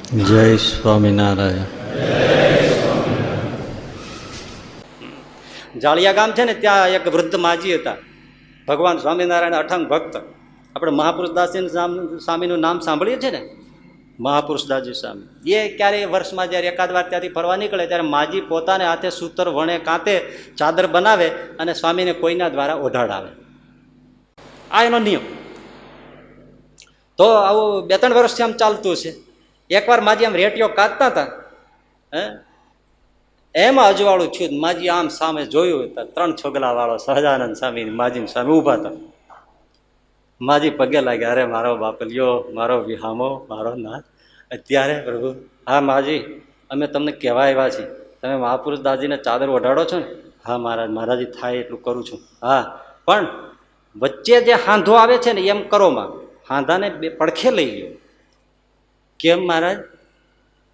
જય સ્વામિનારાયણ. જાળિયા ગામ છે ને, ત્યાં એક વૃદ્ધ માજી હતા, ભગવાન સ્વામિનારાયણ અઠંગ ભક્ત. આપણે મહાપુરુષદાસજી સ્વામીનું નામ સાંભળીએ છીએ ને, મહાપુરુષદાસજી સ્વામી. એ ક્યારેય વર્ષમાં જ્યારે એકાદ વાર ત્યાંથી ફરવા નીકળે ત્યારે માજી પોતાને હાથે સૂતર વણે કાંતે ચાદર બનાવે અને સ્વામીને કોઈના દ્વારા ઓઢાડાવે. આ એનો નિયમ. તો આવું 2-3 વર્ષથી આમ ચાલતું છે. એકવાર માજી આમ રેટીઓ કાઢતા હતા, એમાં અજવાળું થયું. માજી આમ સામે જોયું, 3 છોગલા વાળો સહજાનંદ સ્વામી માજી સામે ઉભા હતા. માજી પગે લાગ્યા, અરે મારો બાપલિયો, મારો વિહામો, મારો નાથ, અત્યારે પ્રભુ. હા માજી, અમે તમને કહેવા આવ્યા છીએ, તમે મહાપુરુષ દાદીને ચાદર ઓઢાડો છો ને? હા મહારાજ, મહારાજી થાય એટલું કરું છું. હા, પણ વચ્ચે જે હાંધો આવે છે ને એમ કરો માં, હાંધાને પડખે લઈ લ્યો. કેમ મહારાજ?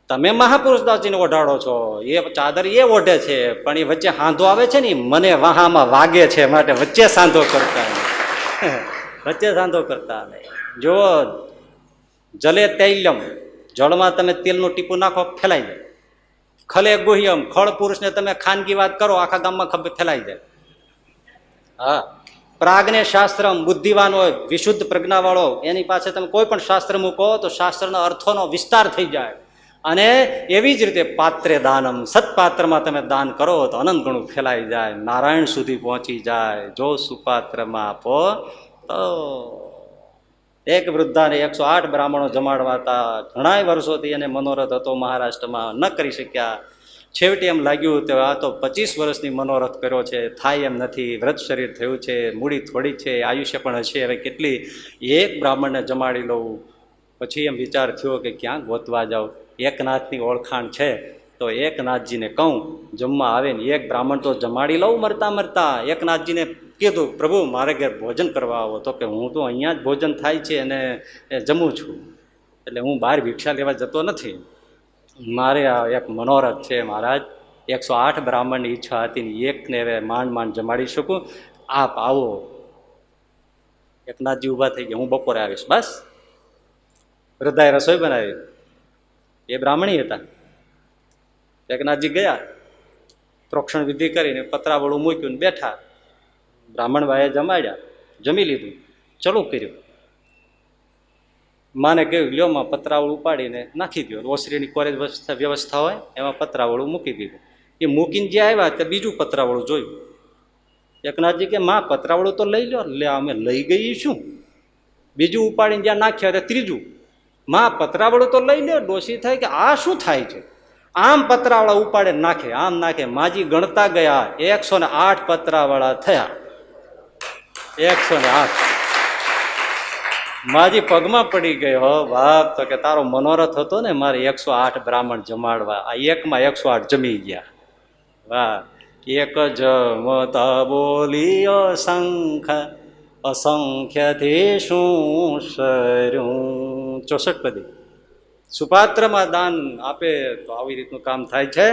તમે મહાપુરુષ દાસજીને ઓઢાડો છો, એ ચાદર એ ઓઢે છે, પણ એ વચ્ચે હાંધો આવે છે ને મને વાહામાં વાગે છે, માટે વચ્ચે સાંધો કરતા વચ્ચે સાંધો કરતા નહીં. જો જલે તૈલમ, જળમાં તમે તેલનું ટીપું નાખો, ફેલાઈ જાય. ખલે ગુહ્યમ, ખળ પુરુષને તમે ખાનગી વાત કરો, આખા ગામમાં ફેલાઈ જાય. હા, પ્રાગને શાસ્ત્રમ, બુદ્ધિવાન હોય, વિશુદ્ધ પ્રજ્ઞાવાળો, એની પાસે તમે કોઈ પણ શાસ્ત્ર મૂકો તો શાસ્ત્રના અર્થોનો વિસ્તાર થઈ જાય. અને એવી જ રીતે પાત્રે દાનમ, સત્પાત્રમાં તમે દાન કરો તો અનંત ગણું ફેલાઈ જાય, નારાયણ સુધી પહોંચી જાય. જો સુપાત્રમાં આપો તો. એક વૃદ્ધાને 108 બ્રાહ્મણો જમાડવા હતા. ઘણા વર્ષોથી એને મનોરથ હતો મહારાષ્ટ્રમાં, ન કરી શક્યા. છેવટે એમ લાગ્યું કે આ તો 25 વર્ષની મનોરથ કર્યો છે, થાય એમ નથી. વ્રત શરીર થયું છે, મૂડી થોડી છે, આયુષ્ય પણ હશે, હવે કેટલી એક બ્રાહ્મણને જમાડી લઉં. પછી એમ વિચાર થયો કે ક્યાં ગોતવા જાઉં. એકનાથની ઓળખાણ છે તો એકનાથજીને કહું, જમવા આવે ને એક બ્રાહ્મણ તો જમાડી લઉં મરતા મરતા. એકનાથજીને કીધું, પ્રભુ મારે ઘેર ભોજન કરવા આવો. તો કે હું તો અહીંયા જ ભોજન થાય છે અને જમું છું, એટલે હું બહાર ભિક્ષા લેવા જતો નથી. મારે આ એક મનોરથ છે મહારાજ, 108 બ્રાહ્મણની ઈચ્છા હતી ને એકને હવે માંડ જમાડી શકું, આપ આવો. એકનાથજી ઊભા થઈ ગયા, હું બપોરે આવીશ. બસ, વૃદ્ધાએ રસોઈ બનાવી. એ બ્રાહ્મણી હતા. એકનાથજી ગયા, પ્રોક્ષણ વિધિ કરીને પતરાવળું મૂક્યું ને બેઠા. બ્રાહ્મણ ભાઈએ જમાડ્યા, જમી લીધું, ચડું કર્યું. માને કહ્યું, લ્યો માં પતરાવળું ઉપાડીને નાખી દો. ઓસરીની કોરેજ વ્યવસ્થા હોય એમાં પતરાવળું મૂકી દીધું. એ મૂકીને જે આવ્યા તે બીજું પતરાવળું જોયું. એકનાથજી કે માં પતરાવળું તો લઈ લો. લે અમે લઈ ગઈ શું? બીજું ઉપાડીને જ્યાં નાખ્યા તે ત્રીજું. માં પતરાવળું તો લઈ લે. ડોશી થાય કે આ શું થાય છે? આમ પતરાવાળા ઉપાડે નાખે, આમ નાખે. માજી ગણતા ગયા, 108 પતરાવાળા થયા. 108. માજી પગમાં પડી ગઈ, હો બાપ. તો કે તારો મનોરથ હતો ને મારે 108 બ્રાહ્મણ જમાડવા, આ એકમાં 108 જમી ગયા. વાહ. એક જમતા બોલી અસંખ્યથી શું સર્યું. 64 પદી. સુપાત્રમાં દાન આપે તો આવી રીતનું કામ થાય છે.